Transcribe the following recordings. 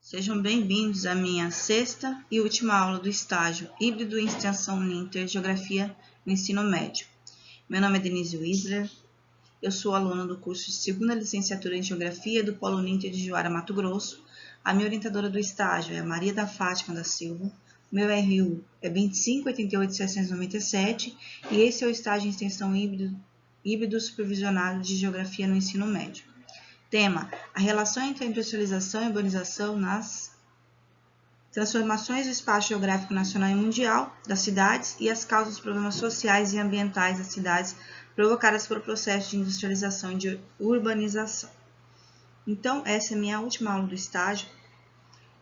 Sejam bem-vindos à minha sexta e última aula do estágio híbrido em extensão Uninter Geografia no Ensino Médio. Meu nome é Denise Wisler, eu sou aluna do curso de segunda licenciatura em Geografia do Polo Uninter de Juara, Mato Grosso. A minha orientadora do estágio é a Maria da Fátima da Silva, meu RU é 2588797 e esse é o estágio em extensão híbrido supervisionado de Geografia no Ensino Médio. Tema: a relação entre a industrialização e a urbanização nas transformações do espaço geográfico nacional e mundial das cidades e as causas dos problemas sociais e ambientais das cidades provocadas pelo processo de industrialização e de urbanização. Então, essa é a minha última aula do estágio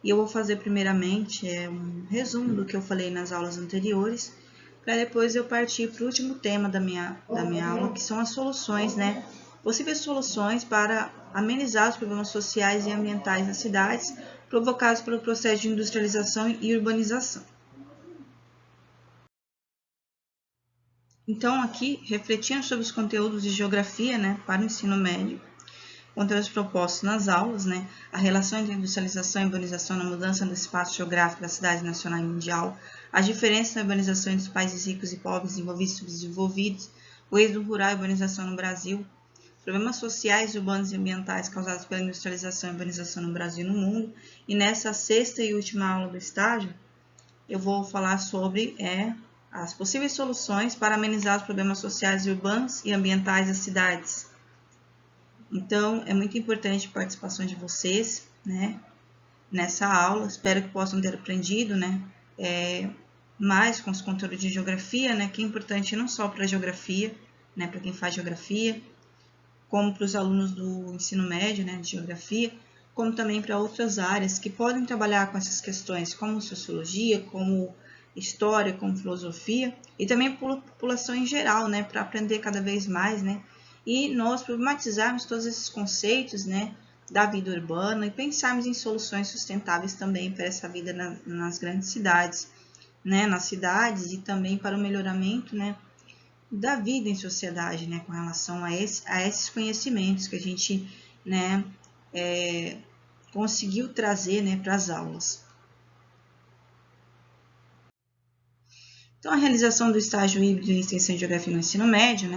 e eu vou fazer primeiramente um resumo do que eu falei nas aulas anteriores, para depois eu partir para o último tema da minha aula, que são as soluções, possíveis soluções para amenizar os problemas sociais e ambientais das cidades provocados pelo processo de industrialização e urbanização. Então, aqui, refletindo sobre os conteúdos de geografia, para o ensino médio, conteúdos propostos nas aulas, a relação entre industrialização e urbanização na mudança do espaço geográfico da cidade nacional e mundial, as diferenças na urbanização entre os países ricos e pobres, desenvolvidos e subdesenvolvidos, o êxodo rural e urbanização no Brasil, problemas sociais, urbanos e ambientais causados pela industrialização e urbanização no Brasil e no mundo. E nessa sexta e última aula do estágio, eu vou falar sobre as possíveis soluções para amenizar os problemas sociais, urbanos e ambientais das cidades. Então, é muito importante a participação de vocês, nessa aula. Espero que possam ter aprendido, mais com os conteúdos de geografia, que é importante não só para a geografia, para quem faz geografia, como para os alunos do ensino médio, de geografia, como também para outras áreas que podem trabalhar com essas questões, como sociologia, como história, como filosofia, e também para a população em geral, para aprender cada vez mais, e nós problematizarmos todos esses conceitos, da vida urbana e pensarmos em soluções sustentáveis também para essa vida nas grandes cidades, nas cidades e também para o melhoramento, da vida em sociedade, com relação a esses conhecimentos que a gente, conseguiu trazer, para as aulas. Então, a realização do estágio híbrido em extensão de geografia no ensino médio,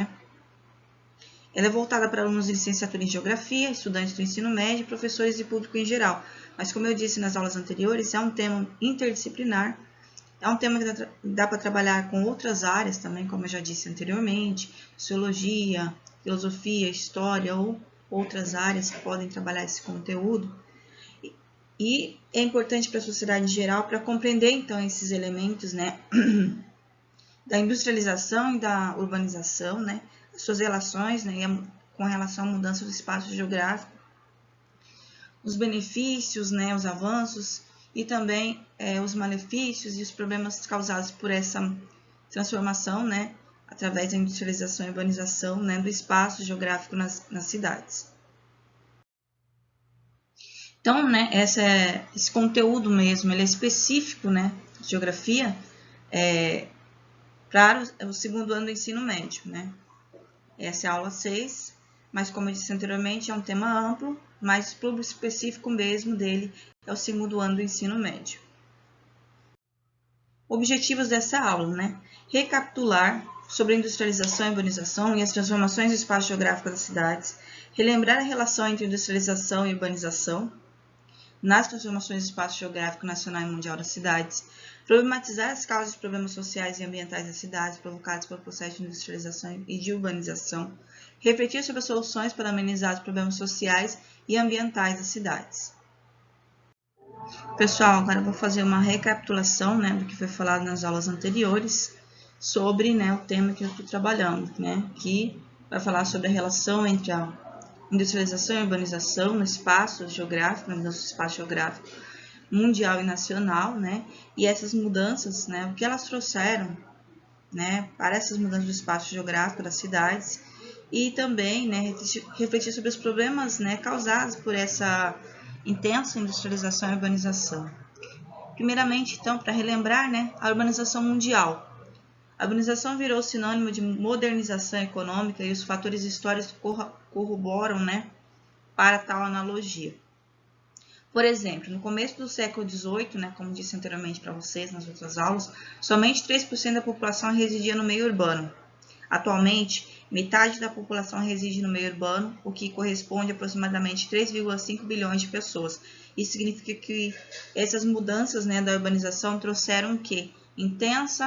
ela é voltada para alunos de licenciatura em geografia, estudantes do ensino médio, professores e público em geral. Mas, como eu disse nas aulas anteriores, é um tema interdisciplinar. É um tema que dá para trabalhar com outras áreas também, como eu já disse anteriormente, sociologia, filosofia, história ou outras áreas que podem trabalhar esse conteúdo. E é importante para a sociedade em geral para compreender, então, esses elementos, da industrialização e da urbanização, as suas relações, com relação à mudança do espaço geográfico, os benefícios, os avanços, e também os malefícios e os problemas causados por essa transformação, através da industrialização e urbanização, do espaço geográfico nas cidades. Então, esse conteúdo mesmo, ele é específico, de geografia, para o segundo ano do ensino médio, Essa é a aula 6, mas como eu disse anteriormente, é um tema amplo, mas o público específico mesmo dele é o segundo ano do ensino médio. Objetivos dessa aula, recapitular sobre a industrialização e urbanização e as transformações do espaço geográfico das cidades, relembrar a relação entre industrialização e urbanização nas transformações do espaço geográfico nacional e mundial das cidades, problematizar as causas dos problemas sociais e ambientais das cidades provocados pelo processo de industrialização e de urbanização, refletir sobre as soluções para amenizar os problemas sociais e ambientais das cidades. Pessoal, agora eu vou fazer uma recapitulação, do que foi falado nas aulas anteriores sobre, o tema que eu estou trabalhando, que vai falar sobre a relação entre a industrialização e a urbanização no espaço geográfico, no espaço geográfico mundial e nacional, e essas mudanças, o que elas trouxeram, para essas mudanças do espaço geográfico das cidades, e também, refletir sobre os problemas, causados por essa intensa industrialização e urbanização. Primeiramente, então, para relembrar, a urbanização mundial. A urbanização virou sinônimo de modernização econômica e os fatores históricos corroboram, para tal analogia. Por exemplo, no começo do século XVIII, né, como disse anteriormente para vocês nas outras aulas, somente 3% da população residia no meio urbano. Atualmente, metade da população reside no meio urbano, o que corresponde a aproximadamente 3,5 bilhões de pessoas. Isso significa que essas mudanças, né, da urbanização trouxeram o quê? Intenso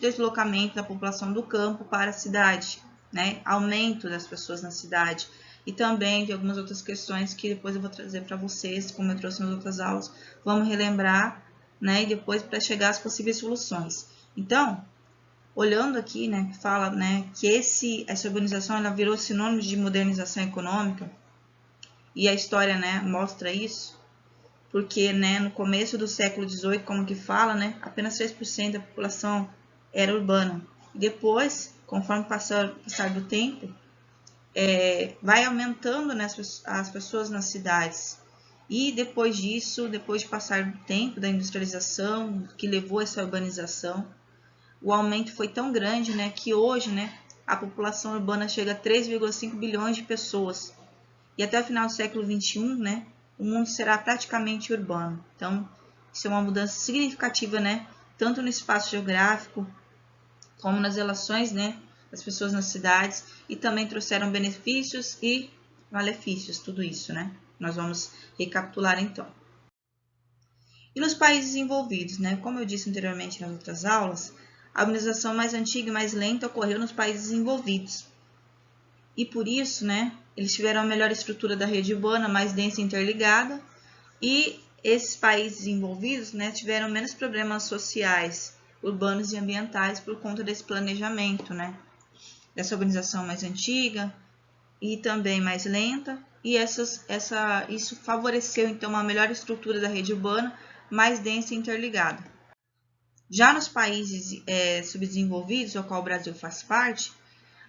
deslocamento da população do campo para a cidade, né? Aumento das pessoas na cidade. E também de algumas outras questões que depois eu vou trazer para vocês, como eu trouxe nas outras aulas, vamos relembrar, né? E depois para chegar às possíveis soluções. Então, olhando aqui, né, que fala, né, que essa urbanização ela virou sinônimo de modernização econômica, e a história, né, mostra isso, porque, né, no começo do século XVIII, como que fala, né, apenas 3% da população era urbana. E depois, conforme passar do tempo, vai aumentando, né, as pessoas nas cidades. E depois disso, depois de passar do tempo da industrialização, que levou a essa urbanização, o aumento foi tão grande, né, que hoje, né, a população urbana chega a 3,5 bilhões de pessoas. E até o final do século XXI, né, o mundo será praticamente urbano. Então, isso é uma mudança significativa, né, tanto no espaço geográfico, como nas relações, né, das pessoas nas cidades, e também trouxeram benefícios e malefícios, tudo isso, né. Nós vamos recapitular então. E nos países envolvidos, né, como eu disse anteriormente nas outras aulas, a urbanização mais antiga e mais lenta ocorreu nos países envolvidos. E por isso, né, eles tiveram a melhor estrutura da rede urbana, mais densa e interligada, e esses países envolvidos, né, tiveram menos problemas sociais, urbanos e ambientais por conta desse planejamento, né, dessa organização mais antiga e também mais lenta, e isso favoreceu então uma melhor estrutura da rede urbana, mais densa e interligada. Já nos países subdesenvolvidos, ao qual o Brasil faz parte,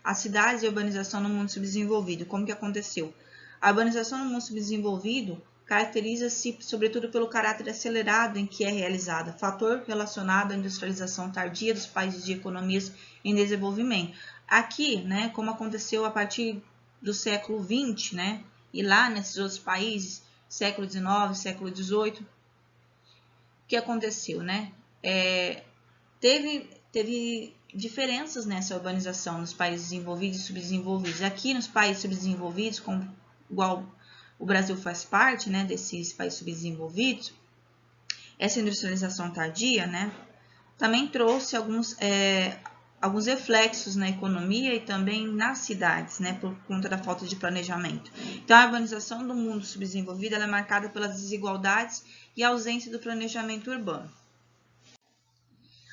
as cidades e a urbanização no mundo subdesenvolvido. Como que aconteceu? A urbanização no mundo subdesenvolvido caracteriza-se sobretudo pelo caráter acelerado em que é realizada, fator relacionado à industrialização tardia dos países de economias em desenvolvimento. Aqui, né, como aconteceu a partir do século XX, né, e lá nesses outros países, século XIX, século XVIII, o que aconteceu, né? Teve diferenças nessa urbanização nos países desenvolvidos e subdesenvolvidos. Aqui nos países subdesenvolvidos, igual o Brasil faz parte, né, desses países subdesenvolvidos, essa industrialização tardia, né, também trouxe alguns reflexos na economia e também nas cidades, né, por conta da falta de planejamento. Então, a urbanização do mundo subdesenvolvido ela é marcada pelas desigualdades e a ausência do planejamento urbano.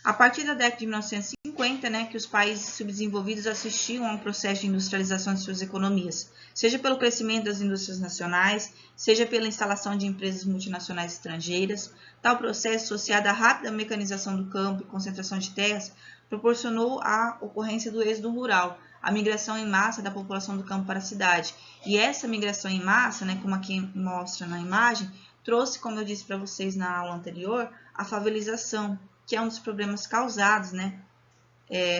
A partir da década de 1950, né, que os países subdesenvolvidos assistiam a um processo de industrialização de suas economias, seja pelo crescimento das indústrias nacionais, seja pela instalação de empresas multinacionais estrangeiras. Tal processo, associado à rápida mecanização do campo e concentração de terras, proporcionou a ocorrência do êxodo rural, a migração em massa da população do campo para a cidade. E essa migração em massa, né, como aqui mostra na imagem, trouxe, como eu disse para vocês na aula anterior, a favelização, que é um dos problemas causados, né,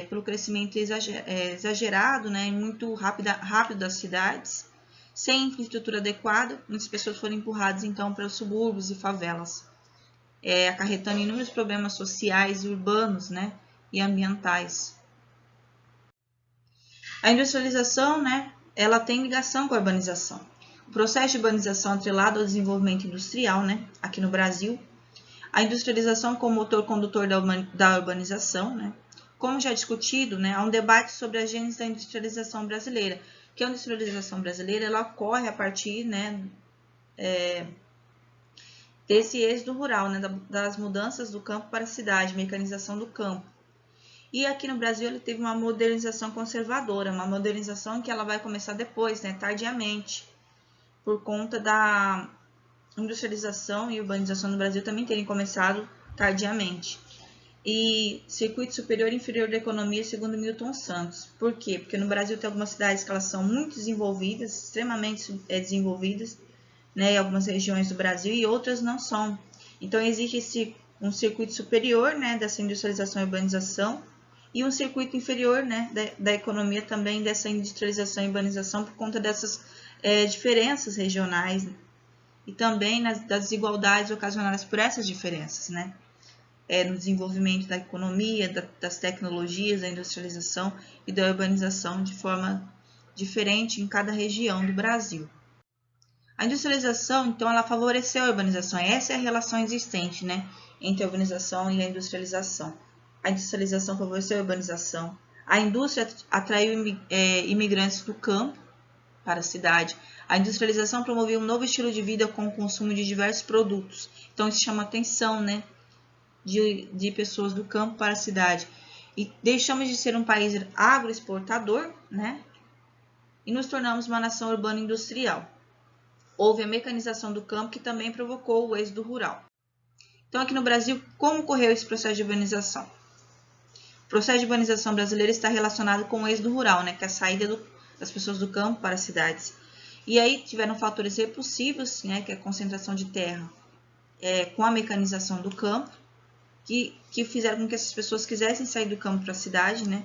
pelo crescimento exagerado, né, e muito rápido das cidades, sem infraestrutura adequada, muitas pessoas foram empurradas então para os subúrbios e favelas, acarretando inúmeros problemas sociais, urbanos, né, e ambientais. A industrialização, né, ela tem ligação com a urbanização. O processo de urbanização atrelado ao desenvolvimento industrial, né, aqui no Brasil, a industrialização como motor condutor da urbanização, né? Como já discutido, né, há um debate sobre a gênese da industrialização brasileira, que a industrialização brasileira ela ocorre a partir, né, desse êxodo rural, né, das mudanças do campo para a cidade, mecanização do campo. E aqui no Brasil ele teve uma modernização conservadora, uma modernização que ela vai começar depois, né, tardiamente, por conta da industrialização e urbanização no Brasil também terem começado tardiamente. E circuito superior e inferior da economia, segundo Milton Santos. Por quê? Porque no Brasil tem algumas cidades que elas são muito desenvolvidas, extremamente desenvolvidas, né, em algumas regiões do Brasil, e outras não são. Então, existe um circuito superior, né, dessa industrialização e urbanização, e um circuito inferior, né, da economia também, dessa industrialização e urbanização, por conta dessas diferenças regionais, e também das desigualdades ocasionadas por essas diferenças, né? No desenvolvimento da economia, das tecnologias, da industrialização e da urbanização de forma diferente em cada região do Brasil. A industrialização, então, ela favoreceu a urbanização. Essa é a relação existente, né, entre a urbanização e a industrialização. A industrialização favoreceu a urbanização. A indústria atraiu imigrantes do campo para a cidade. A industrialização promoveu um novo estilo de vida com o consumo de diversos produtos. Então, isso chama atenção, né, de pessoas do campo para a cidade. E deixamos de ser um país agroexportador, né, e nos tornamos uma nação urbana industrial. Houve a mecanização do campo, que também provocou o êxodo rural. Então, aqui no Brasil, como ocorreu esse processo de urbanização? O processo de urbanização brasileiro está relacionado com o êxodo rural, né, que é a saída das pessoas do campo para as cidades. E aí tiveram fatores repulsivos, né, que é a concentração de terra com a mecanização do campo, que fizeram com que essas pessoas quisessem sair do campo para a cidade, né?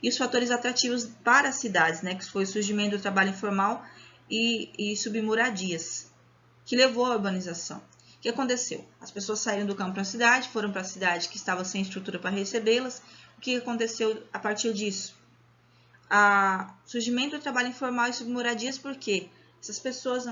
E os fatores atrativos para as cidades, né, que foi o surgimento do trabalho informal e submoradias, que levou à urbanização. O que aconteceu? As pessoas saíram do campo para a cidade, foram para a cidade que estava sem estrutura para recebê-las. O que aconteceu a partir disso? Surgimento do trabalho informal e submoradias, porque essas pessoas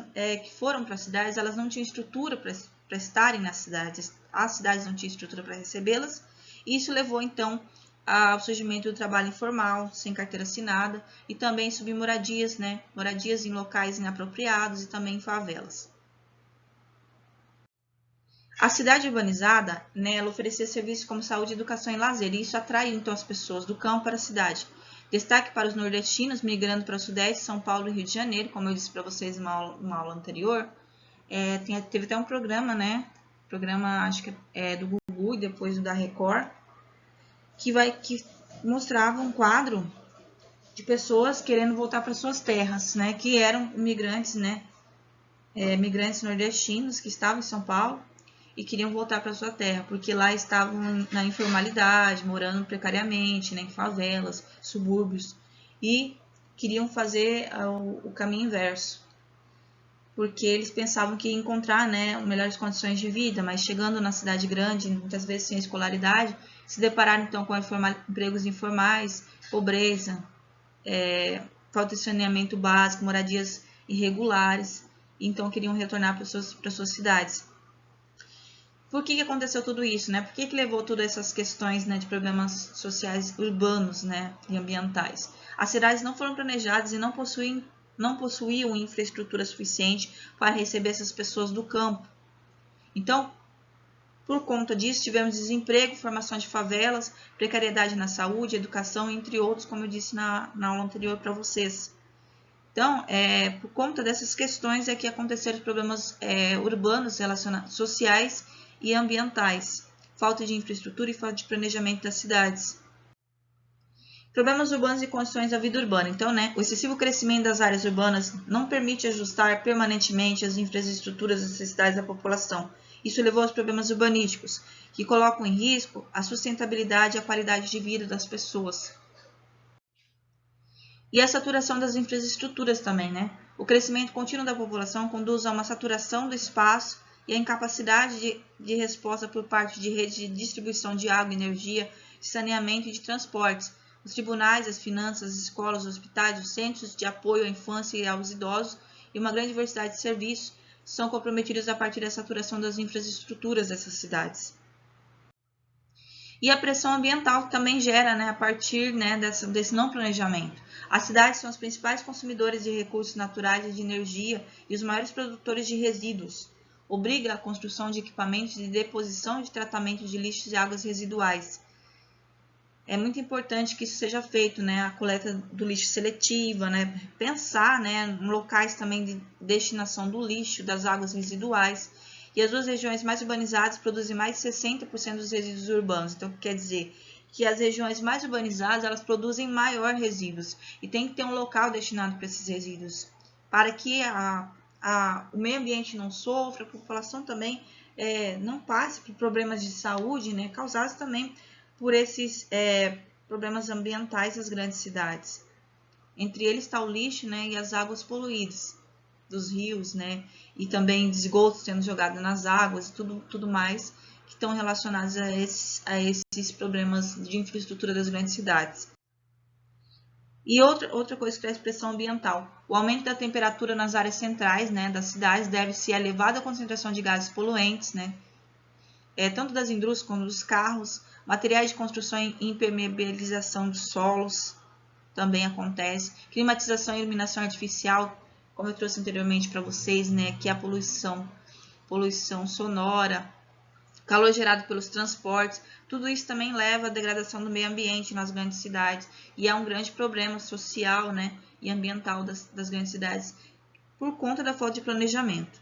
que foram para as cidades, elas não tinham estrutura para estarem nas cidades, as cidades não tinham estrutura para recebê-las, e isso levou então ao surgimento do trabalho informal, sem carteira assinada, e também submoradias, né? Moradias em locais inapropriados e também em favelas. A cidade urbanizada, né, ela oferecia serviços como saúde, educação e lazer, e isso atraiu então as pessoas do campo para a cidade. Destaque para os nordestinos migrando para o Sudeste, São Paulo e Rio de Janeiro, como eu disse para vocês em uma aula anterior. Teve até um programa, né? Programa, acho que do Gugu e depois do da Record, que mostrava um quadro de pessoas querendo voltar para suas terras, né? Que eram imigrantes, né? Migrantes nordestinos que estavam em São Paulo e queriam voltar para sua terra, porque lá estavam na informalidade, morando precariamente, né, em favelas, subúrbios, e queriam fazer o caminho inverso, porque eles pensavam que ia encontrar, né, melhores condições de vida, mas chegando na cidade grande, muitas vezes sem escolaridade, se depararam então com empregos informais, pobreza, falta de saneamento básico, moradias irregulares, então queriam retornar para suas cidades. Por que aconteceu tudo isso, né? Por que levou todas essas questões, né, de problemas sociais urbanos, né, e ambientais? As cidades não foram planejadas e não possuíam infraestrutura suficiente para receber essas pessoas do campo. Então, por conta disso, tivemos desemprego, formação de favelas, precariedade na saúde, educação, entre outros, como eu disse na aula anterior para vocês. Então, por conta dessas questões é que aconteceram problemas urbanos, sociais e ambientais, falta de infraestrutura e falta de planejamento das cidades. Problemas urbanos e condições da vida urbana. Então, né, o excessivo crescimento das áreas urbanas não permite ajustar permanentemente as infraestruturas às necessidades da população. Isso levou aos problemas urbanísticos, que colocam em risco a sustentabilidade e a qualidade de vida das pessoas. E a saturação das infraestruturas também, né? O crescimento contínuo da população conduz a uma saturação do espaço e a incapacidade de resposta por parte de redes de distribuição de água, energia, de saneamento e de transportes. Os tribunais, as finanças, as escolas, os hospitais, os centros de apoio à infância e aos idosos e uma grande diversidade de serviços são comprometidos a partir da saturação das infraestruturas dessas cidades. E a pressão ambiental também gera, né, a partir, né, desse não planejamento. As cidades são os principais consumidores de recursos naturais e de energia e os maiores produtores de resíduos. Obriga a construção de equipamentos de deposição e de tratamento de lixos e águas residuais. É muito importante que isso seja feito, né, a coleta do lixo seletiva, né, pensar, né, em locais também de destinação do lixo, das águas residuais. E as duas regiões mais urbanizadas produzem mais de 60% dos resíduos urbanos. Então, quer dizer que as regiões mais urbanizadas, elas produzem maior resíduos. E tem que ter um local destinado para esses resíduos, para que o meio ambiente não sofra, a população também não passe por problemas de saúde, né, causados também por esses problemas ambientais das grandes cidades. Entre eles está o lixo, né, e as águas poluídas. dos rios, né, e também de esgotos sendo jogados nas águas, tudo mais que estão relacionados a esses problemas de infraestrutura das grandes cidades. E outra coisa que traz pressão ambiental. O aumento da temperatura nas áreas centrais, né, das cidades deve-se à elevada concentração de gases poluentes, né, tanto das indústrias como dos carros, materiais de construção e impermeabilização dos solos também acontece, climatização e iluminação artificial, como eu trouxe anteriormente para vocês, né, que é a poluição sonora, calor gerado pelos transportes, tudo isso também leva à degradação do meio ambiente nas grandes cidades e é um grande problema social, né, e ambiental das grandes cidades por conta da falta de planejamento.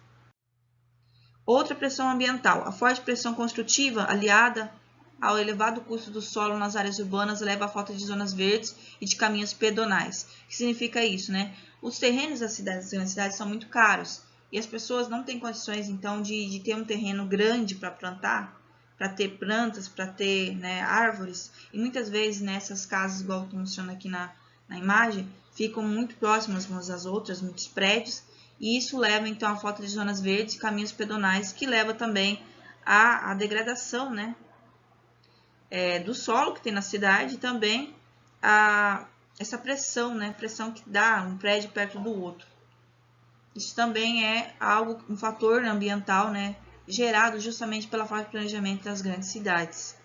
Outra pressão ambiental, a forte pressão construtiva aliada ao elevado custo do solo nas áreas urbanas leva à falta de zonas verdes e de caminhos pedonais. O que significa isso, né? Os terrenos das grandes cidades são muito caros e as pessoas não têm condições, então, de ter um terreno grande para plantar, para ter plantas, para ter, né, árvores. E muitas vezes nessas casas, igual está mostrando aqui na imagem, ficam muito próximas umas às outras, muitos prédios, e isso leva, então, à falta de zonas verdes e caminhos pedonais, que leva também à degradação, né, do solo que tem na cidade e também essa pressão, né, pressão que dá um prédio perto do outro. Isso também é um fator ambiental, né, gerado justamente pela falta de planejamento das grandes cidades.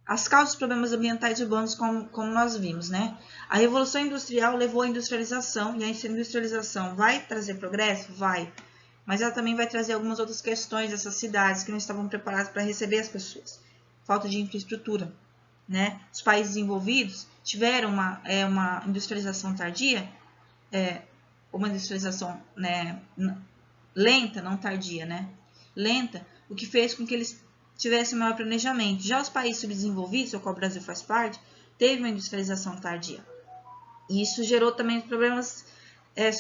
As causas dos problemas ambientais urbanos, como nós vimos, né? A Revolução Industrial levou à industrialização, e a industrialização vai trazer progresso? Vai. Mas ela também vai trazer algumas outras questões dessas cidades que não estavam preparadas para receber as pessoas. Falta de infraestrutura, né? Os países desenvolvidos tiveram uma industrialização tardia, uma industrialização, né, lenta, não tardia, né? Lenta, o que fez com que eles tivessem maior planejamento. Já os países subdesenvolvidos, ao qual o Brasil faz parte, teve uma industrialização tardia. E isso gerou também problemas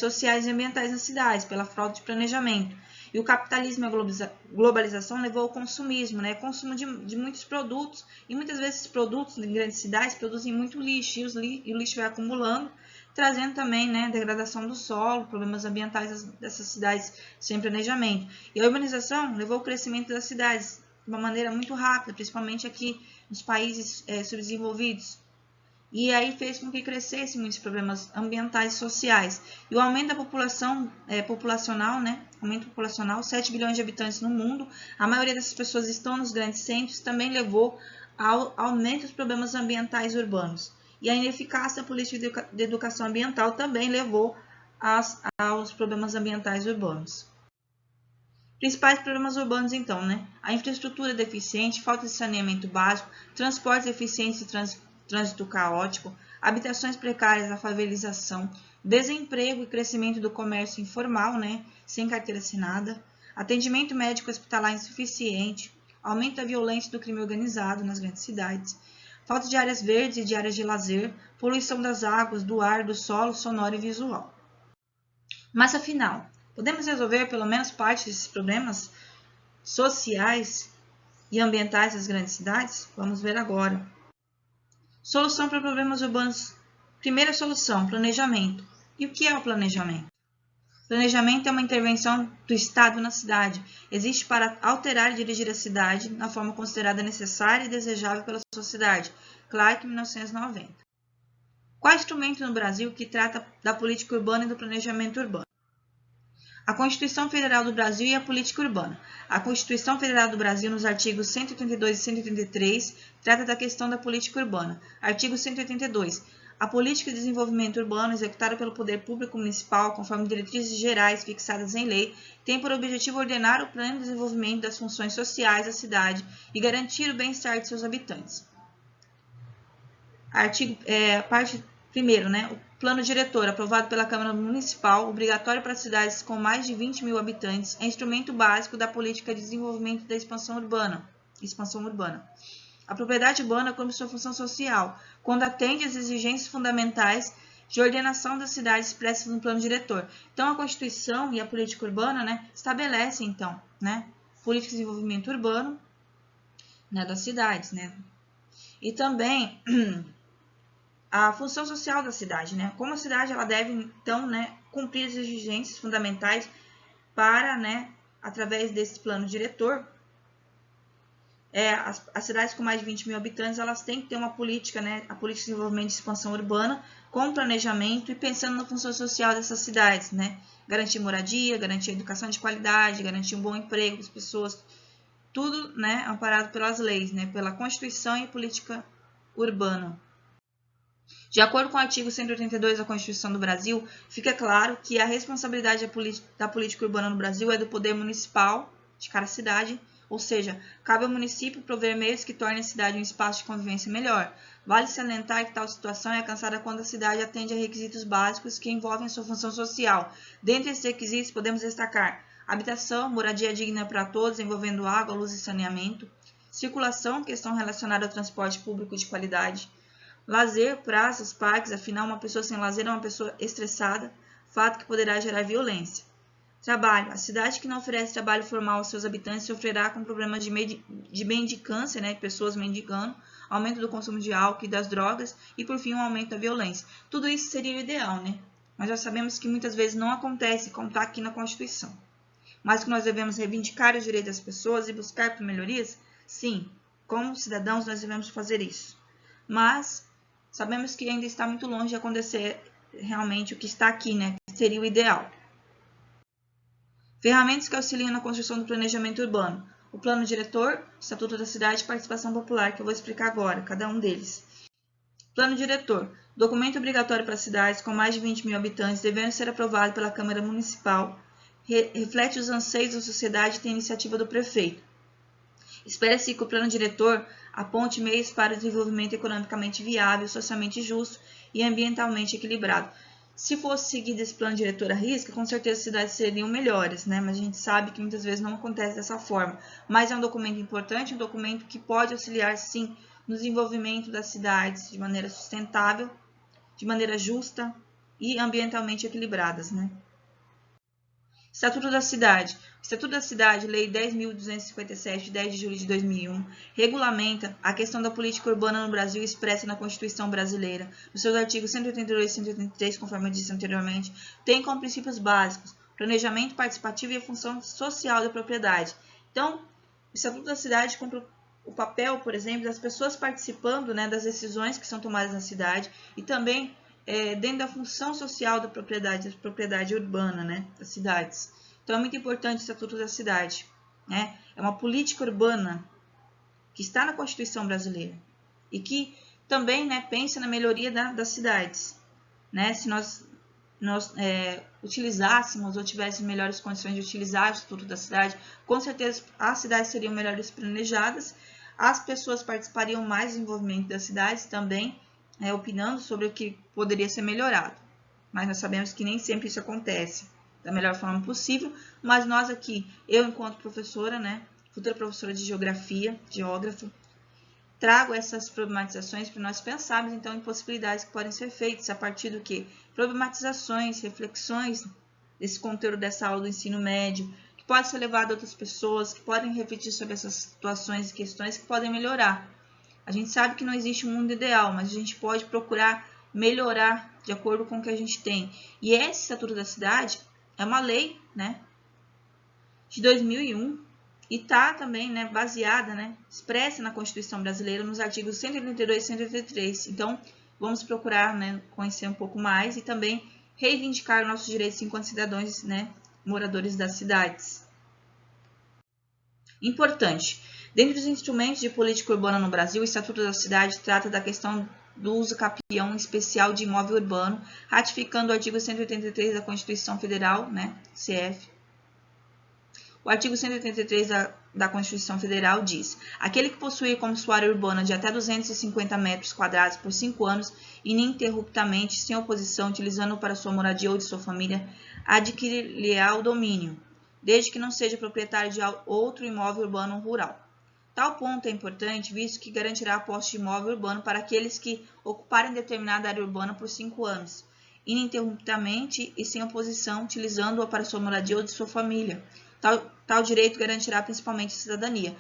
sociais e ambientais nas cidades, pela falta de planejamento. E o capitalismo e a globalização levou ao consumismo, né? Consumo de muitos produtos, e muitas vezes esses produtos em grandes cidades produzem muito lixo, e o lixo vai acumulando, trazendo também, né, degradação do solo, problemas ambientais dessas cidades sem planejamento. E a urbanização levou ao crescimento das cidades de uma maneira muito rápida, principalmente aqui nos países subdesenvolvidos. E aí fez com que crescessem muitos problemas ambientais e sociais. E o aumento da população populacional, né? Aumento populacional, 7 bilhões de habitantes no mundo, a maioria dessas pessoas estão nos grandes centros, também levou ao aumento dos problemas ambientais urbanos. E a ineficácia da política de educação ambiental também levou aos problemas ambientais urbanos. Principais problemas urbanos, então, né? A infraestrutura deficiente, falta de saneamento básico, transportes eficientes e trânsito caótico, habitações precárias, a favelização, desemprego e crescimento do comércio informal, né, sem carteira assinada, atendimento médico hospitalar insuficiente, aumento da violência e do crime organizado nas grandes cidades, falta de áreas verdes e de áreas de lazer, poluição das águas, do ar, do solo, sonoro e visual. Mas, afinal, podemos resolver pelo menos parte desses problemas sociais e ambientais das grandes cidades? Vamos ver agora. Solução para problemas urbanos. Primeira solução, planejamento. E o que é o planejamento? Planejamento é uma intervenção do Estado na cidade. Existe para alterar e dirigir a cidade na forma considerada necessária e desejável pela sociedade. Clark, 1990. Qual instrumento no Brasil que trata da política urbana e do planejamento urbano? A Constituição Federal do Brasil e a Política Urbana. A Constituição Federal do Brasil, nos artigos 182 e 183, trata da questão da política urbana. Artigo 182. A política de desenvolvimento urbano, executada pelo poder público municipal, conforme diretrizes gerais fixadas em lei, tem por objetivo ordenar o plano de desenvolvimento das funções sociais da cidade e garantir o bem-estar de seus habitantes. Parte 1º, né? O Plano Diretor, aprovado pela Câmara Municipal, obrigatório para cidades com mais de 20 mil habitantes, é instrumento básico da política de desenvolvimento da expansão urbana. A propriedade urbana cumpre sua função social, quando atende às exigências fundamentais de ordenação das cidades expressas no Plano Diretor. Então, a Constituição e a política urbana, né, estabelecem, então, né, política de desenvolvimento urbano, né, das cidades, né, e também a função social da cidade, né? Como a cidade ela deve, então, né, cumprir as exigências fundamentais para, né, através desse plano diretor, as cidades com mais de 20 mil habitantes, elas têm que ter uma política, né, a política de desenvolvimento e expansão urbana, com planejamento e pensando na função social dessas cidades, né, garantir moradia, garantir educação de qualidade, garantir um bom emprego para as pessoas, tudo, né, amparado pelas leis, né, pela Constituição e política urbana. De acordo com o artigo 182 da Constituição do Brasil, fica claro que a responsabilidade da política urbana no Brasil é do poder municipal de cada cidade, ou seja, cabe ao município prover meios que tornem a cidade um espaço de convivência melhor. Vale salientar que tal situação é alcançada quando a cidade atende a requisitos básicos que envolvem sua função social. Dentre esses requisitos, podemos destacar habitação, moradia digna para todos, envolvendo água, luz e saneamento, circulação, questão relacionada ao transporte público de qualidade, lazer, praças, parques, afinal, uma pessoa sem lazer é uma pessoa estressada, fato que poderá gerar violência. Trabalho. A cidade que não oferece trabalho formal aos seus habitantes sofrerá com problemas de mendicância, né, pessoas mendigando, aumento do consumo de álcool e das drogas e, por fim, um aumento da violência. Tudo isso seria o ideal, né? Mas já sabemos que muitas vezes não acontece, como está aqui na Constituição. Mas que nós devemos reivindicar os direitos das pessoas e buscar por melhorias? Sim, como cidadãos nós devemos fazer isso. Mas sabemos que ainda está muito longe de acontecer realmente o que está aqui, né? Que seria o ideal. Ferramentas que auxiliam na construção do planejamento urbano. O plano diretor, Estatuto da Cidade e Participação Popular, que eu vou explicar agora, cada um deles. Plano diretor. Documento obrigatório para cidades com mais de 20 mil habitantes, devendo ser aprovado pela Câmara Municipal. Reflete os anseios da sociedade e tem iniciativa do prefeito. Espera-se que o plano diretor aponte meios para o desenvolvimento economicamente viável, socialmente justo e ambientalmente equilibrado. Se fosse seguido esse plano diretor à risca, com certeza as cidades seriam melhores, né? Mas a gente sabe que muitas vezes não acontece dessa forma. Mas é um documento importante, um documento que pode auxiliar, sim, no desenvolvimento das cidades de maneira sustentável, de maneira justa e ambientalmente equilibradas, né? Estatuto da Cidade. O Estatuto da Cidade, Lei 10.257, de 10 de julho de 2001, regulamenta a questão da política urbana no Brasil expressa na Constituição brasileira. Nos seus artigos 182 e 183, conforme eu disse anteriormente, tem como princípios básicos planejamento participativo e a função social da propriedade. Então, o Estatuto da Cidade cumpre o papel, por exemplo, das pessoas participando, né, das decisões que são tomadas na cidade e também dentro da função social da propriedade urbana, né, das cidades. Então, é muito importante o Estatuto da Cidade, né? É uma política urbana que está na Constituição brasileira e que também, né, pensa na melhoria das cidades, né? Se nós utilizássemos ou tivéssemos melhores condições de utilizar o Estatuto da Cidade, com certeza as cidades seriam melhores planejadas, as pessoas participariam mais do desenvolvimento das cidades também, opinando sobre o que poderia ser melhorado. Mas nós sabemos que nem sempre isso acontece da melhor forma possível, mas nós aqui, eu enquanto professora, né, futura professora de geografia, geógrafa, trago essas problematizações para nós pensarmos então em possibilidades que podem ser feitas a partir do que? Problematizações, reflexões desse conteúdo dessa aula do ensino médio, que pode ser levado a outras pessoas, que podem refletir sobre essas situações e questões que podem melhorar. A gente sabe que não existe um mundo ideal, mas a gente pode procurar melhorar de acordo com o que a gente tem. E esse Estatuto da Cidade é uma lei, né, de 2001 e está também, né, baseada, né, expressa na Constituição brasileira nos artigos 182 e 183. Então, vamos procurar, né, conhecer um pouco mais e também reivindicar nossos direitos enquanto cidadãos, né, moradores das cidades. Importante. Dentre os instrumentos de política urbana no Brasil, o Estatuto da Cidade trata da questão do uso capião especial de imóvel urbano, ratificando o artigo 183 da Constituição Federal, né, CF. O artigo 183 da Constituição Federal diz: aquele que possuir como sua área urbana de até 250 metros quadrados por 5 anos, ininterruptamente, sem oposição, utilizando-o para sua moradia ou de sua família, adquirir-lhe-á o domínio, desde que não seja proprietário de outro imóvel urbano rural. Tal ponto é importante, visto que garantirá a posse de imóvel urbano para aqueles que ocuparem determinada área urbana por 5 anos, ininterruptamente e sem oposição, utilizando-a para sua moradia ou de sua família. Tal direito garantirá principalmente a cidadania.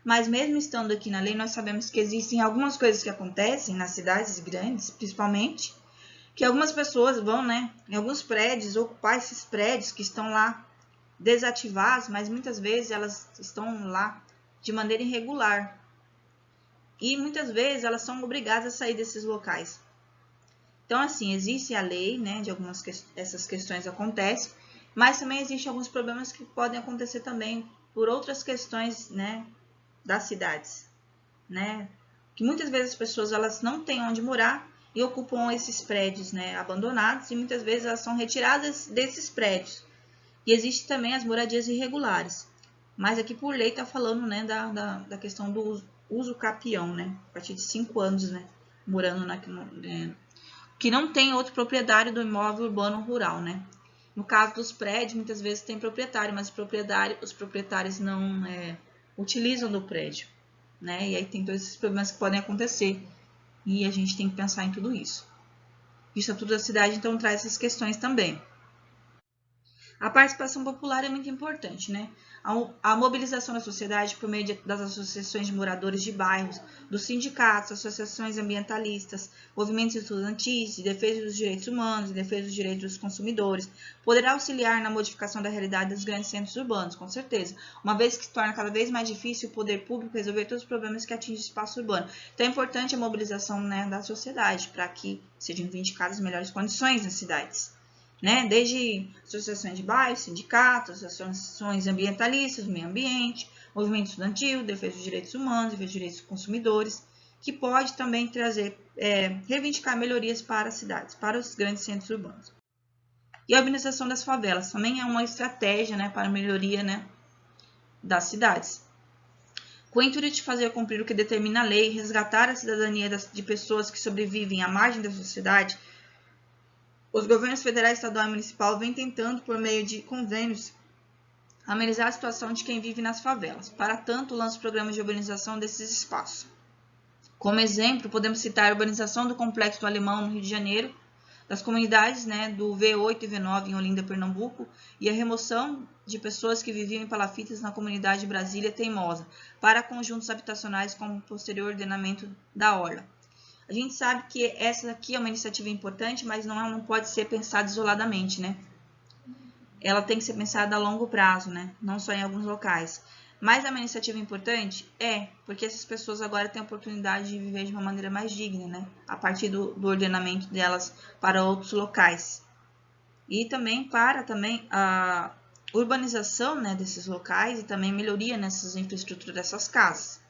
Mas mesmo estando aqui na lei, nós sabemos que existem algumas coisas que acontecem nas cidades grandes, principalmente, que algumas pessoas vão, né, em alguns prédios, ocupar esses prédios que estão lá desativados, mas muitas vezes elas estão lá de maneira irregular. E muitas vezes elas são obrigadas a sair desses locais. Então, assim, existe a lei, né, de algumas essas questões acontecem, mas também existem alguns problemas que podem acontecer também por outras questões, né, das cidades, né, que muitas vezes as pessoas elas não têm onde morar e ocupam esses prédios, né, abandonados, e muitas vezes elas são retiradas desses prédios. E existe também as moradias irregulares, mas aqui por lei está falando, né, da questão do uso capião, né, a partir de 5 anos, né, morando que não tem outro proprietário do imóvel urbano ou rural, né. No caso dos prédios, muitas vezes tem proprietário, mas os proprietários não utilizam do prédio, né, e aí tem todos esses problemas que podem acontecer, e a gente tem que pensar em tudo isso. O Estatuto da Cidade, então, traz essas questões também. A participação popular é muito importante, né? A mobilização da sociedade por meio das associações de moradores de bairros, dos sindicatos, associações ambientalistas, movimentos estudantis, de defesa dos direitos humanos e defesa dos direitos dos consumidores, poderá auxiliar na modificação da realidade dos grandes centros urbanos, com certeza, uma vez que se torna cada vez mais difícil o poder público resolver todos os problemas que atingem o espaço urbano. Então é importante a mobilização, né, da sociedade para que sejam reivindicadas melhores condições nas cidades, né? Desde associações de bairros, sindicatos, associações ambientalistas, do meio ambiente, movimento estudantil, defesa dos direitos humanos, defesa dos direitos dos consumidores, que pode também trazer, reivindicar melhorias para as cidades, para os grandes centros urbanos. E a urbanização das favelas também é uma estratégia, né, para a melhoria, né, das cidades. Com o intuito de fazer cumprir o que determina a lei, resgatar a cidadania de pessoas que sobrevivem à margem da sociedade, os governos federal, estadual e municipal vêm tentando, por meio de convênios, amenizar a situação de quem vive nas favelas. Para tanto, lança programas de urbanização desses espaços. Como exemplo, podemos citar a urbanização do Complexo do Alemão, no Rio de Janeiro, das comunidades, né, do V8 e V9 em Olinda, Pernambuco, e a remoção de pessoas que viviam em palafitas na comunidade de Brasília Teimosa, para conjuntos habitacionais com posterior ordenamento da orla. A gente sabe que essa aqui é uma iniciativa importante, mas não pode ser pensada isoladamente, né? Ela tem que ser pensada a longo prazo, né? Não só em alguns locais. Mas é uma iniciativa importante? É, porque essas pessoas agora têm a oportunidade de viver de uma maneira mais digna, né? A partir do ordenamento delas para outros locais. E também para a urbanização, né, desses locais e também melhoria nessas infraestruturas dessas casas.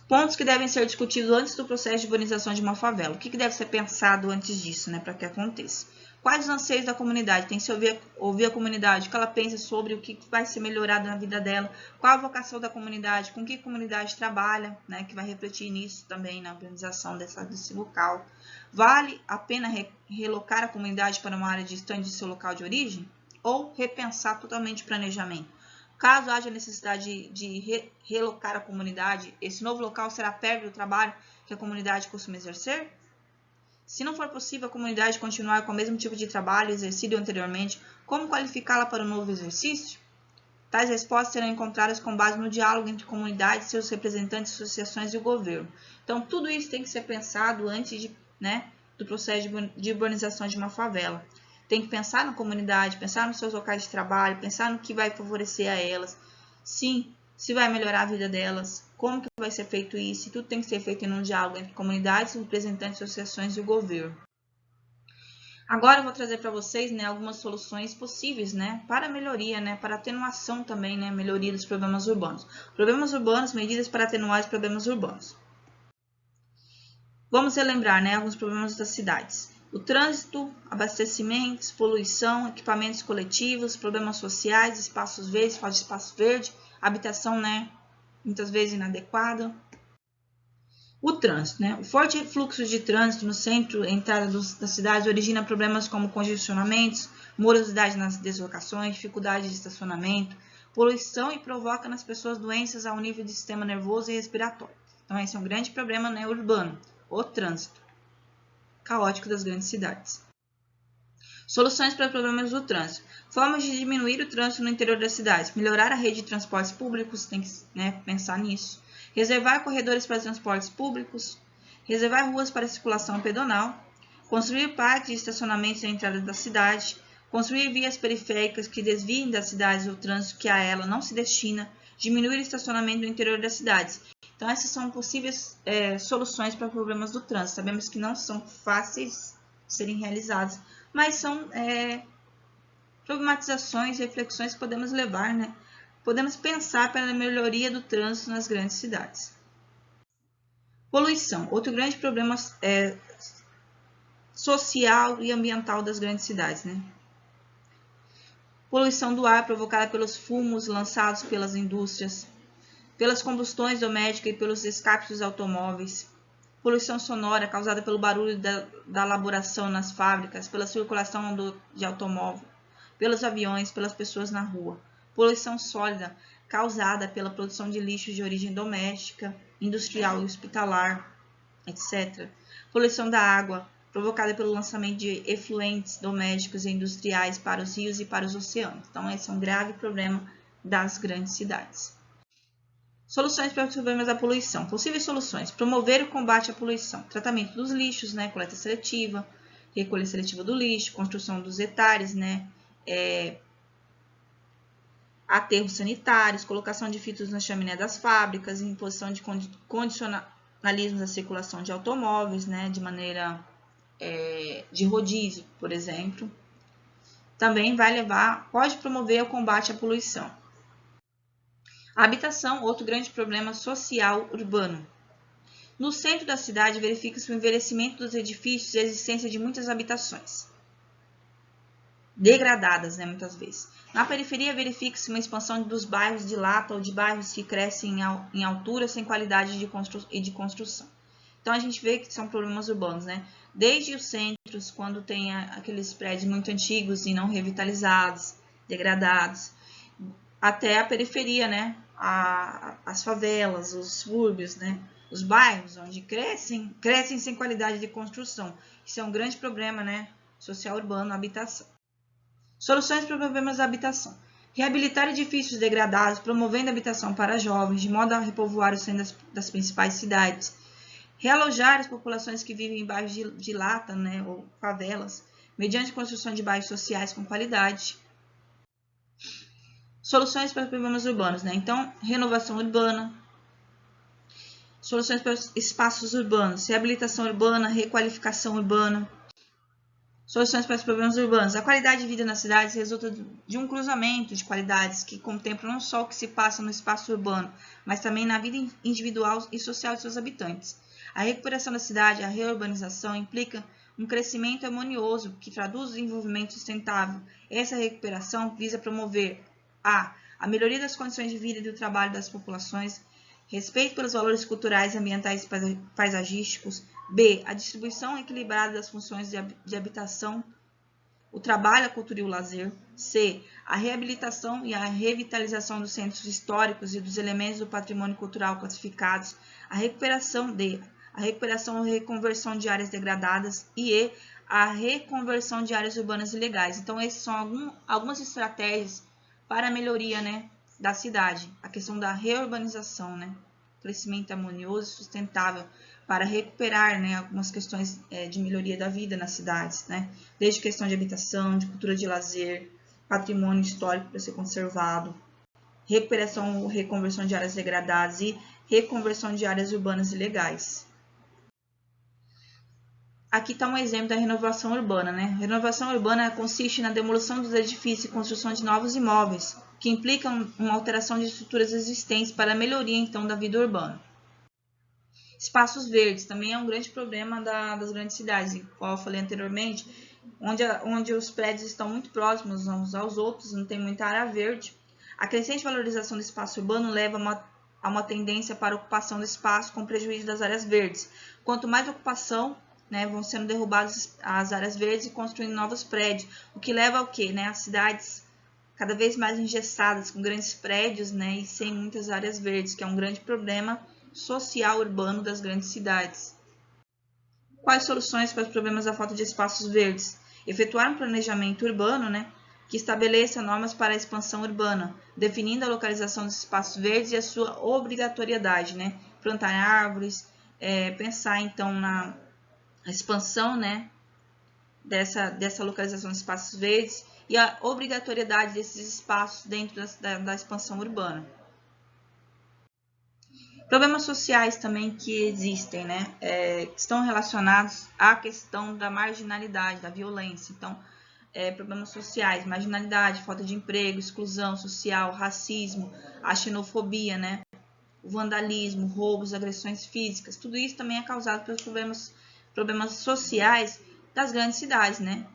Pontos que devem ser discutidos antes do processo de urbanização de uma favela. O que deve ser pensado antes disso, né, para que aconteça? Quais os anseios da comunidade? Tem que se ouvir a comunidade, o que ela pensa sobre o que vai ser melhorado na vida dela, qual a vocação da comunidade, com que a comunidade trabalha, né, que vai refletir nisso também na urbanização desse local. Vale a pena relocar a comunidade para uma área distante de seu local de origem? Ou repensar totalmente o planejamento? Caso haja necessidade de relocar a comunidade, esse novo local será perto do trabalho que a comunidade costuma exercer? Se não for possível a comunidade continuar com o mesmo tipo de trabalho exercido anteriormente, como qualificá-la para o novo exercício? Tais respostas serão encontradas com base no diálogo entre comunidades, seus representantes, associações e o governo. Então, tudo isso tem que ser pensado antes do processo de urbanização de uma favela. Tem que pensar na comunidade, pensar nos seus locais de trabalho, pensar no que vai favorecer a elas. Sim, se vai melhorar a vida delas, como que vai ser feito isso, e tudo tem que ser feito em um diálogo entre comunidades, representantes, associações e o governo. Agora eu vou trazer para vocês, né, algumas soluções possíveis, né, para melhoria, né, para atenuação também, né, melhoria dos problemas urbanos. Problemas urbanos, medidas para atenuar os problemas urbanos. Vamos relembrar, né, alguns problemas das cidades. O trânsito, abastecimentos, poluição, equipamentos coletivos, problemas sociais, espaços verdes, falta de espaço verde, habitação, né, muitas vezes inadequada. O trânsito, né? O forte fluxo de trânsito no centro e entrada das cidades origina problemas como congestionamentos, morosidade nas deslocações, dificuldade de estacionamento, poluição e provoca nas pessoas doenças ao nível do sistema nervoso e respiratório. Então, esse é um grande problema, né, urbano, o trânsito caótico das grandes cidades. Soluções para problemas do trânsito. Formas de diminuir o trânsito no interior das cidades. Melhorar a rede de transportes públicos, tem que, né, pensar nisso. Reservar corredores para transportes públicos. reservar ruas para circulação pedonal, construir parques e estacionamentos na entrada da cidade, construir vias periféricas que desviem das cidades o trânsito que a ela não se destina, diminuir o estacionamento no interior das cidades. Então, essas são possíveis soluções para problemas do trânsito. Sabemos que não são fáceis de serem realizadas, mas são problematizações, reflexões que podemos levar, né? Podemos pensar para a melhoria do trânsito nas grandes cidades. Poluição, outro grande problema social e ambiental das grandes cidades, né? Poluição do ar provocada pelos fumos lançados pelas indústrias, pelas combustões domésticas e pelos escapes dos automóveis. Poluição sonora causada pelo barulho da elaboração nas fábricas, pela circulação de automóvel, pelos aviões, pelas pessoas na rua. Poluição sólida causada pela produção de lixos de origem doméstica, industrial e hospitalar, etc. Poluição da água provocada pelo lançamento de efluentes domésticos e industriais para os rios e para os oceanos. Então, esse é um grave problema das grandes cidades. Soluções para os problemas da poluição. Possíveis soluções: promover o combate à poluição, tratamento dos lixos, né, coleta seletiva, recolha seletiva do lixo, construção dos hectares, né, aterros sanitários, colocação de filtros na chaminé das fábricas, imposição de condicionalismos à circulação de automóveis, né, de maneira de rodízio, por exemplo. Também pode promover o combate à poluição. A habitação, outro grande problema social urbano. No centro da cidade, verifica-se o envelhecimento dos edifícios e a existência de muitas habitações degradadas, né, muitas vezes. Na periferia, verifica-se uma expansão dos bairros de lata ou de bairros que crescem em altura sem qualidade de construção. Então, a gente vê que são problemas urbanos, né? Desde os centros, quando tem aqueles prédios muito antigos e não revitalizados, degradados, até a periferia, né? As favelas, os subúrbios, né? Os bairros onde crescem sem qualidade de construção. Isso é um grande problema, né? Social urbano, habitação. Soluções para problemas da habitação. Reabilitar edifícios degradados, promovendo a habitação para jovens, de modo a repovoar os centros das principais cidades. Realojar as populações que vivem em bairros de lata, né, ou favelas, mediante construção de bairros sociais com qualidade. Soluções para problemas urbanos, né? Então, renovação urbana, soluções para espaços urbanos, reabilitação urbana, requalificação urbana. Soluções para os problemas urbanos. A qualidade de vida nas cidades resulta de um cruzamento de qualidades que contemplam não só o que se passa no espaço urbano, mas também na vida individual e social de seus habitantes. A recuperação da cidade, a reurbanização, implica um crescimento harmonioso que traduz o desenvolvimento sustentável. Essa recuperação visa promover a melhoria das condições de vida e do trabalho das populações, respeito pelos valores culturais, ambientais e paisagísticos. B. A distribuição equilibrada das funções de habitação, o trabalho, a cultura e o lazer. C. A reabilitação e a revitalização dos centros históricos e dos elementos do patrimônio cultural classificados. A recuperação. D. A recuperação ou reconversão de áreas degradadas. E E. A reconversão de áreas urbanas ilegais. Então, essas são algumas estratégias para a melhoria, né, da cidade. A questão da reurbanização, né, crescimento harmonioso e sustentável para recuperar, né, algumas questões de melhoria da vida nas cidades, né, desde questão de habitação, de cultura de lazer, patrimônio histórico para ser conservado, recuperação ou reconversão de áreas degradadas e reconversão de áreas urbanas ilegais. Aqui está um exemplo da renovação urbana, né? Renovação urbana consiste na demolição dos edifícios e construção de novos imóveis, que implicam uma alteração de estruturas existentes para a melhoria, então, da vida urbana. Espaços verdes também é um grande problema das grandes cidades, como eu falei anteriormente, onde os prédios estão muito próximos uns aos outros, não tem muita área verde. A crescente valorização do espaço urbano leva a uma tendência para a ocupação do espaço com prejuízo das áreas verdes. Quanto mais ocupação, né, vão sendo derrubadas as áreas verdes e construindo novos prédios, o que leva ao quê? Né, as cidades cada vez mais engessadas, com grandes prédios, né, e sem muitas áreas verdes, que é um grande problema social urbano das grandes cidades. Quais soluções para os problemas da falta de espaços verdes? Efetuar um planejamento urbano, né, que estabeleça normas para a expansão urbana, definindo a localização dos espaços verdes e a sua obrigatoriedade, né, plantar árvores, pensar então na expansão, né, dessa localização de espaços verdes e a obrigatoriedade desses espaços dentro da expansão urbana. Problemas sociais também que existem, né, estão relacionados à questão da marginalidade, da violência. Então, problemas sociais, marginalidade, falta de emprego, exclusão social, racismo, a xenofobia, né, o vandalismo, roubos, agressões físicas, tudo isso também é causado pelos problemas sociais das grandes cidades, né,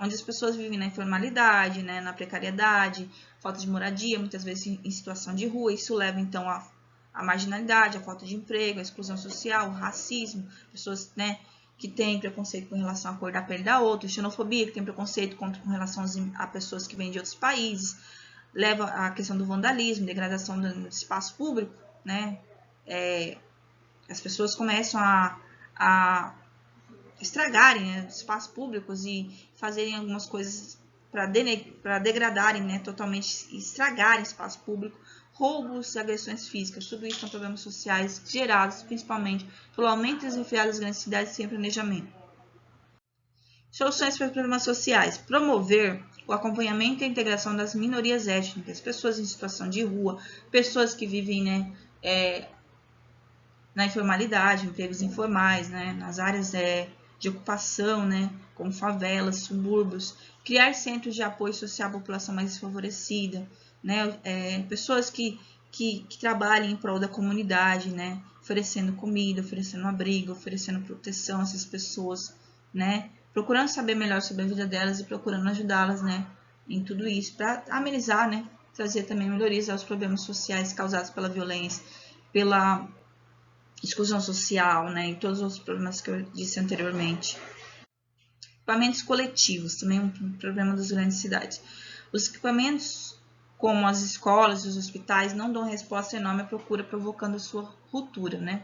onde as pessoas vivem na informalidade, né, na precariedade, falta de moradia, muitas vezes em situação de rua. Isso leva então a marginalidade, a falta de emprego, a exclusão social, o racismo, pessoas, né, que têm preconceito com relação à cor da pele da outra, xenofobia, que tem preconceito com relação a pessoas que vêm de outros países, leva à questão do vandalismo, degradação do espaço público, né, as pessoas começam a estragarem, né, espaços públicos e fazerem algumas coisas para degradarem, né, totalmente, estragarem espaço público, roubos e agressões físicas. Tudo isso são problemas sociais gerados principalmente pelo aumento desenfreado das grandes cidades sem planejamento. Soluções para os problemas sociais: promover o acompanhamento e a integração das minorias étnicas, pessoas em situação de rua, pessoas que vivem, né, na informalidade, empregos informais, né, nas áreas de ocupação, né, como favelas, subúrbios, criar centros de apoio social à população mais desfavorecida, né, pessoas que trabalhem em prol da comunidade, né, oferecendo comida, oferecendo abrigo, oferecendo proteção a essas pessoas, né, procurando saber melhor sobre a vida delas e procurando ajudá-las, né, em tudo isso, para amenizar, né, trazer também melhorias aos problemas sociais causados pela violência, pela exclusão social, né, e todos os problemas que eu disse anteriormente. Equipamentos coletivos, também um problema das grandes cidades. Os equipamentos, como as escolas e os hospitais, não dão resposta enorme à procura, provocando sua ruptura, né.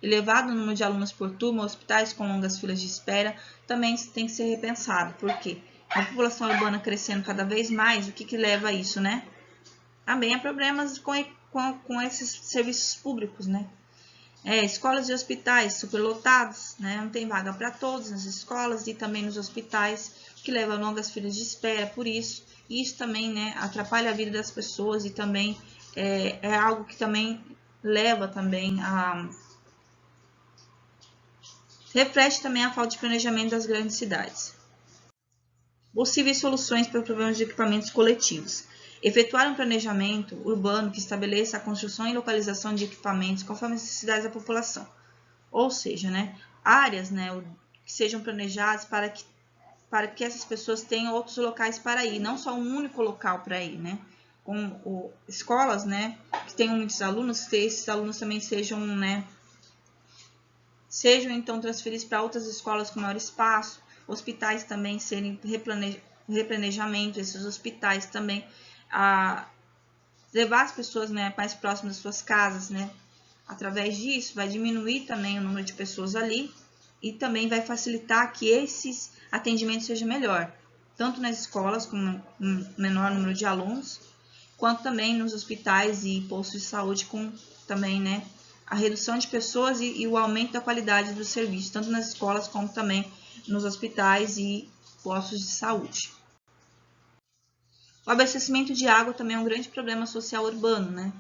Elevado número de alunos por turma, hospitais com longas filas de espera também tem que ser repensado. Por quê? A população urbana crescendo cada vez mais, o que leva a isso, né? Também há problemas com esses serviços públicos, né? Escolas e hospitais superlotados, né? Não tem vaga para todos nas escolas e também nos hospitais, que leva a longas filas de espera por isso. E isso também, né, atrapalha a vida das pessoas e também é algo que também leva também a... reflete também a falta de planejamento das grandes cidades. Possíveis soluções para problemas de equipamentos coletivos. Efetuar um planejamento urbano que estabeleça a construção e localização de equipamentos conforme as necessidades da população. Ou seja, né, áreas, né, que sejam planejadas para que essas pessoas tenham outros locais para ir, não só um único local para ir, né? Com escolas, né, que tenham muitos alunos, que esses alunos também sejam, né, sejam então transferidos para outras escolas com maior espaço, hospitais também serem replanejamento, esses hospitais também levar as pessoas, né, mais próximas das suas casas, né? Através disso vai diminuir também o número de pessoas ali e também vai facilitar que esses atendimentos sejam melhor, tanto nas escolas com um menor número de alunos, quanto também nos hospitais e postos de saúde com também, né, a redução de pessoas e o aumento da qualidade do serviço, tanto nas escolas como também nos hospitais e postos de saúde. O abastecimento de água também é um grande problema social urbano, né,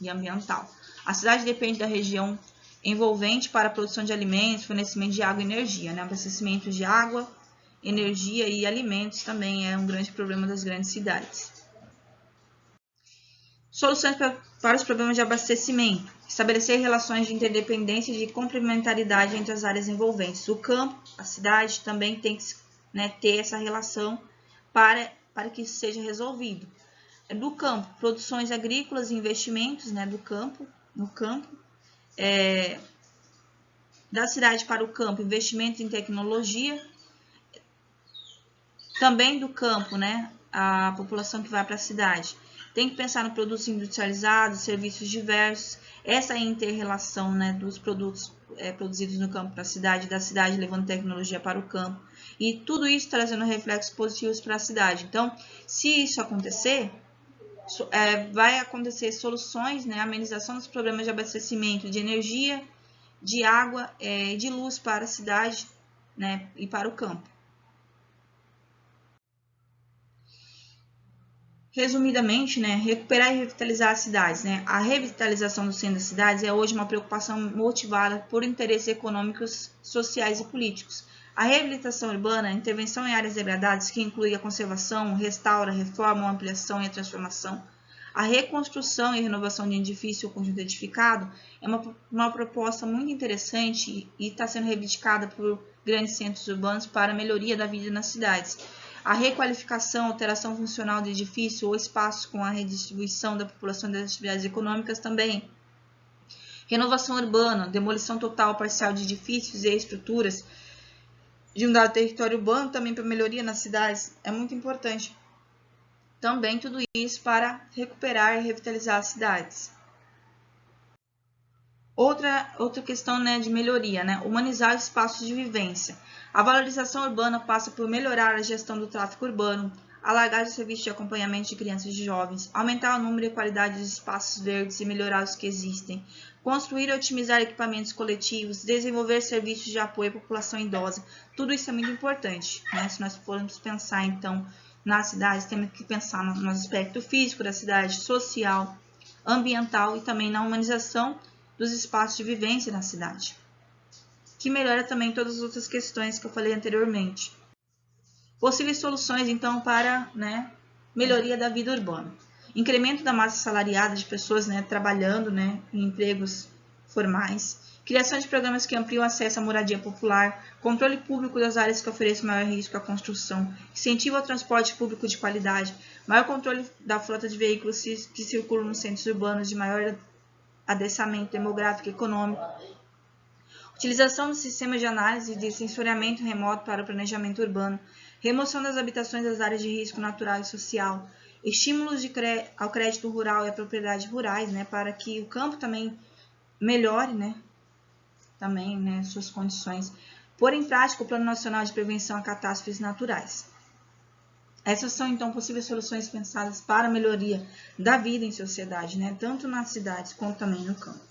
e ambiental. A cidade depende da região envolvente para a produção de alimentos, fornecimento de água e energia, né, abastecimento de água, energia e alimentos também é um grande problema das grandes cidades. Soluções para os problemas de abastecimento. Estabelecer relações de interdependência e de complementaridade entre as áreas envolventes. O campo, a cidade também tem que, né, ter essa relação para que isso seja resolvido. Do campo, produções agrícolas e investimentos, né, no campo. Da cidade para o campo, investimento em tecnologia. Também do campo, né, a população que vai para a cidade. Tem que pensar no produtos industrializados, serviços diversos, essa inter-relação, né, dos produtos produzidos no campo para a cidade, da cidade levando tecnologia para o campo, e tudo isso trazendo reflexos positivos para a cidade. Então, se isso acontecer, vai acontecer soluções, né, amenização dos problemas de abastecimento de energia de água e de luz para a cidade, né, e para o campo. Resumidamente, né, recuperar e revitalizar as cidades. Né? A revitalização do centro das cidades é hoje uma preocupação motivada por interesses econômicos, sociais e políticos. A reabilitação urbana é a intervenção em áreas degradadas que inclui a conservação, restauro, reforma, ampliação e a transformação. A reconstrução e renovação de edifício ou conjunto edificado é uma proposta muito interessante e está sendo reivindicada por grandes centros urbanos para a melhoria da vida nas cidades. A requalificação, alteração funcional de edifício ou espaços com a redistribuição da população das atividades econômicas também. Renovação urbana, demolição total ou parcial de edifícios e estruturas de um dado território urbano também para melhoria nas cidades é muito importante. Também tudo isso para recuperar e revitalizar as cidades. Outra questão, né, de melhoria, né, humanizar os espaços de vivência. A valorização urbana passa por melhorar a gestão do tráfego urbano, alargar os serviços de acompanhamento de crianças e jovens, aumentar o número e qualidade dos espaços verdes e melhorar os que existem, construir e otimizar equipamentos coletivos, desenvolver serviços de apoio à população idosa. Tudo isso é muito importante, né? Se nós formos pensar, então, nas cidades, temos que pensar no aspecto físico da cidade, social, ambiental e também na humanização dos espaços de vivência na cidade, que melhora também todas as outras questões que eu falei anteriormente. Possíveis soluções, então, para, né, melhoria da vida urbana. Incremento da massa salariada de pessoas, né, trabalhando, né, em empregos formais. Criação de programas que ampliam o acesso à moradia popular. Controle público das áreas que oferecem maior risco à construção. Incentivo ao transporte público de qualidade. Maior controle da frota de veículos que circulam nos centros urbanos de maior adensamento demográfico e econômico. Utilização do sistema de análise de sensoriamento remoto para o planejamento urbano. Remoção das habitações das áreas de risco natural e social. Estímulos ao crédito rural e à propriedade rurais, né, para que o campo também melhore, né, também, né, suas condições. Pôr em prática o Plano Nacional de Prevenção a Catástrofes Naturais. Essas são, então, possíveis soluções pensadas para a melhoria da vida em sociedade, né? Tanto nas cidades quanto também no campo.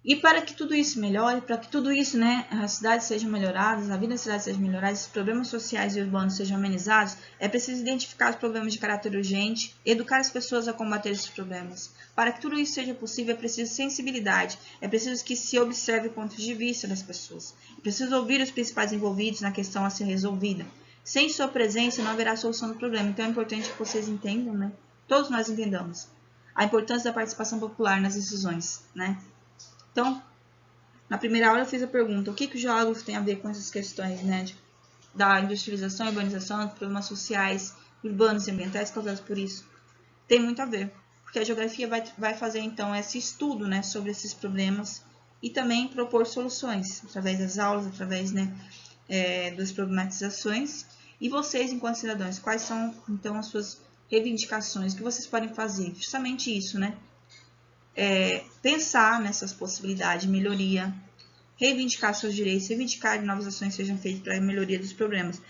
E para que tudo isso melhore, para que tudo isso, né, as cidades sejam melhoradas, a vida das cidades seja melhorada, os problemas sociais e urbanos sejam amenizados, é preciso identificar os problemas de caráter urgente, educar as pessoas a combater esses problemas. Para que tudo isso seja possível, é preciso sensibilidade, é preciso que se observe pontos de vista das pessoas, é preciso ouvir os principais envolvidos na questão a ser resolvida. Sem sua presença, não haverá solução do problema, então é importante que vocês entendam, né, todos nós entendamos, a importância da participação popular nas decisões, né. Então, na primeira aula eu fiz a pergunta, o que o geógrafo tem a ver com essas questões, né, da industrialização e urbanização, dos problemas sociais, urbanos e ambientais causados por isso? Tem muito a ver, porque a geografia vai fazer, então, esse estudo, né, sobre esses problemas e também propor soluções, através das aulas, através, né, das problematizações. E vocês, enquanto cidadãos, quais são, então, as suas reivindicações? O que vocês podem fazer? Justamente isso, né? Pensar nessas possibilidades de melhoria, reivindicar seus direitos, reivindicar que novas ações sejam feitas para a melhoria dos problemas.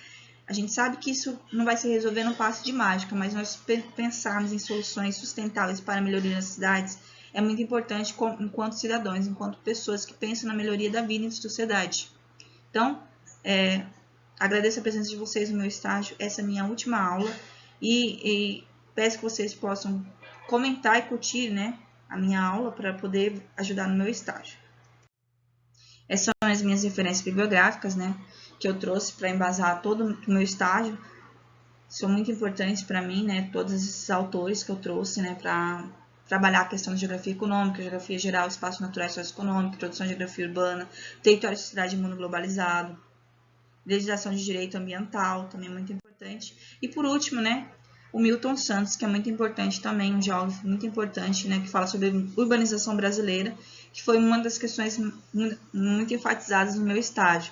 A gente sabe que isso não vai se resolver num passe de mágica, mas nós pensarmos em soluções sustentáveis para a melhoria das cidades é muito importante enquanto cidadãos, enquanto pessoas que pensam na melhoria da vida em sociedade. Então, agradeço a presença de vocês no meu estágio, essa é a minha última aula e peço que vocês possam comentar e curtir, né, a minha aula para poder ajudar no meu estágio. Essas são as minhas referências bibliográficas, né, que eu trouxe para embasar todo o meu estágio. São muito importantes para mim, né, todos esses autores que eu trouxe, né, para trabalhar a questão de geografia econômica, geografia geral, espaço natural e socioeconômico, introdução de geografia urbana, território, sociedade e mundo globalizado, legislação de direito ambiental, também muito importante. E por último, né, o Milton Santos, que é muito importante também, um geógrafo muito importante, né, que fala sobre urbanização brasileira, que foi uma das questões muito enfatizadas no meu estágio.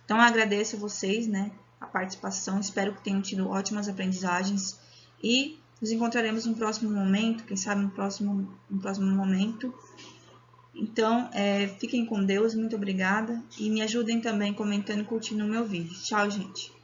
Então, eu agradeço a vocês, né, a participação, espero que tenham tido ótimas aprendizagens e nos encontraremos no próximo momento, quem sabe no próximo momento. Então, fiquem com Deus, muito obrigada e me ajudem também comentando e curtindo o meu vídeo. Tchau, gente!